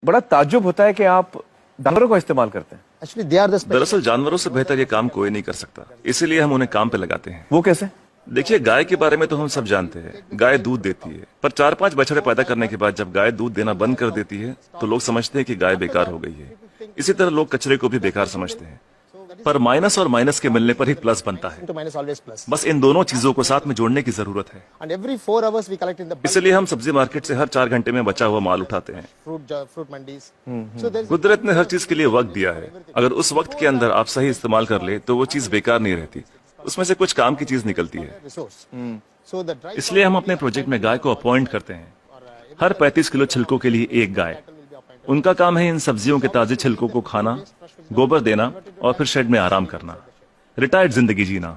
बड़ा ताज्जुब होता है कि आप जानवरों का इस्तेमाल करते हैं। Actually, they are the special. दरअसल जानवरों से बेहतर ये काम कोई नहीं कर सकता, इसीलिए हम उन्हें काम पे लगाते हैं। वो कैसे? देखिए, गाय के बारे में तो हम सब जानते हैं, गाय दूध देती है, पर 4-5 बछड़े पैदा करने के बाद जब गाय दूध देना बंद कर देती है तो लोग समझते हैं कि गाय बेकार हो गई है। इसी तरह लोग कचरे को भी बेकार समझते हैं, पर माइनस और माइनस के मिलने पर ही प्लस बनता है। To minus always plus. बस इन दोनों चीजों को साथ में जोड़ने की जरूरत है। And every 4 hours we collect in the bulk इसलिए हम सब्जी मार्केट से हर 4 घंटे में बचा हुआ माल उठाते हैं। fruit mandis. So there's कुदरत ने हर चीज के लिए वक्त दिया है, अगर उस वक्त के अंदर आप सही इस्तेमाल कर ले तो वो चीज बेकार नहीं रहती, उसमें से कुछ काम की चीज निकलती है। resource. So the dry इसलिए हम अपने प्रोजेक्ट में गाय को अपॉइंट करते हैं, हर 35 किलो छिलकों के लिए एक गाय। उनका काम है इन सब्जियों के ताजे छिलकों को खाना, गोबर देना और फिर शेड में आराम करना, रिटायर्ड जिंदगी जीना।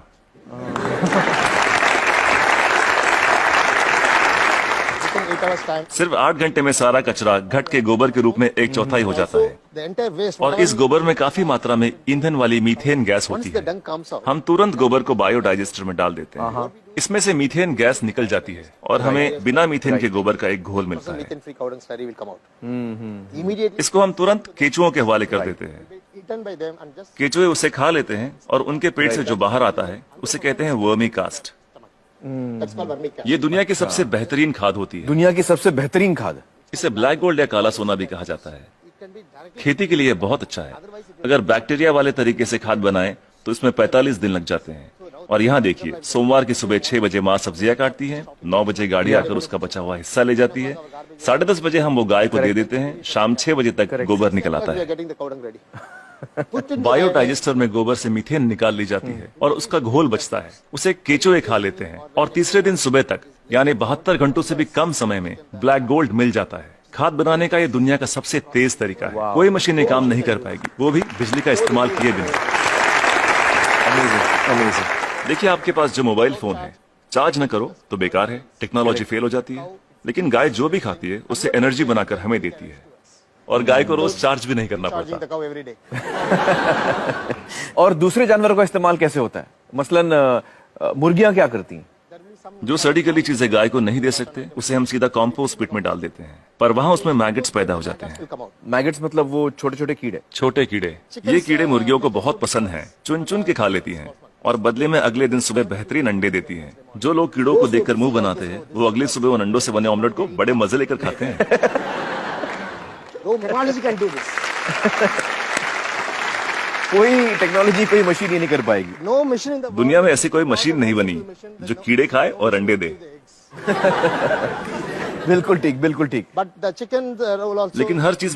within 8 hours time. सिर्फ 8 घंटे में सारा कचरा घट के गोबर के रूप में 1/4 हो जाता है, The entire waste. और इस गोबर में काफी मात्रा में ईंधन वाली मीथेन गैस Once होती the है। dung comes out, हम तुरंत गोबर को बायोडाइजेस्टर में डाल देते हैं, इसमें से मीथेन गैस निकल जाती है और हमें बिना मीथेन के गोबर का एक घोल मिलता है। methane free cow dung slurry will come out. Immediately इसको हम तुरंत केचुओं के हवाले कर देते हैं। eaten by them and just केचुए उसे खा लेते हैं और उनके पेट से जो बाहर आता है उसे कहते हैं vermi cast. that's called vermicast. ये दुनिया की सबसे बेहतरीन खाद होती है। दुनिया की सबसे बेहतरीन खाद। इसे ब्लैक गोल्ड या काला सोना भी कहा जाता है। It can be directly. खेती के लिए बहुत अच्छा है। अगर बैक्टीरिया वाले तरीके से खाद बनाएं तो इसमें 45 दिन लग जाते हैं। और यहाँ देखिए, सोमवार की सुबह 6 बजे माँ सब्जियां काटती है, 9 बजे गाड़ी आकर उसका बचा हुआ हिस्सा ले जाती है, 10:30 बजे हम वो गाय को दे देते हैं, शाम 6 बजे तक गोबर निकल आता We are है। getting the cow dung ready. Put in biodigester में गोबर से मीथेन निकाल ली जाती है और उसका घोल बचता है, उसे केचुए खा लेते हैं और तीसरे दिन सुबह तक यानी 72 घंटों से भी कम समय में ब्लैक गोल्ड मिल जाता है। खाद बनाने का ये दुनिया का सबसे तेज तरीका है, कोई मशीनें काम नहीं कर पाएगी, वो भी बिजली का इस्तेमाल किए बिना। देखिए, आपके पास जो मोबाइल फोन है, चार्ज न करो तो बेकार है, टेक्नोलॉजी फेल हो जाती है, लेकिन गाय जो भी खाती है उससे एनर्जी बनाकर हमें देती है और गाय को रोज चार्ज भी नहीं करना charging पड़ता। the cow every day. और दूसरे जानवरों का इस्तेमाल कैसे होता है? मसलन मुर्गियां क्या करती हैं? जो सड़ी गली चीजें गाय को नहीं दे सकते उसे हम सीधा कॉम्पोस्ट पिट में डाल देते हैं, पर वहाँ उसमें मैगेट्स पैदा हो जाते हैं। Will come out. मैगेट्स मतलब वो छोटे छोटे कीड़े। छोटे कीड़े, ये कीड़े मुर्गियों को बहुत पसंद हैं, चुन चुन के खा लेती हैं और बदले में अगले दिन सुबह बेहतरीन अंडे देती हैं। जो लोग कीड़ों को देखकर मुंह बनाते हैं वो अगली सुबह उन अंडों से बने ऑमलेट को बड़े मजे लेकर खाते हैं। No technology can do this. कोई टेक्नोलॉजी, कोई मशीन ये नहीं कर पाएगी। No machine in the world. दुनिया में ऐसी कोई मशीन नहीं बनी जो कीड़े खाए और अंडे दे। बिल्कुल ठीक, बिल्कुल ठीक। But the chicken role also. लेकिन हर चीज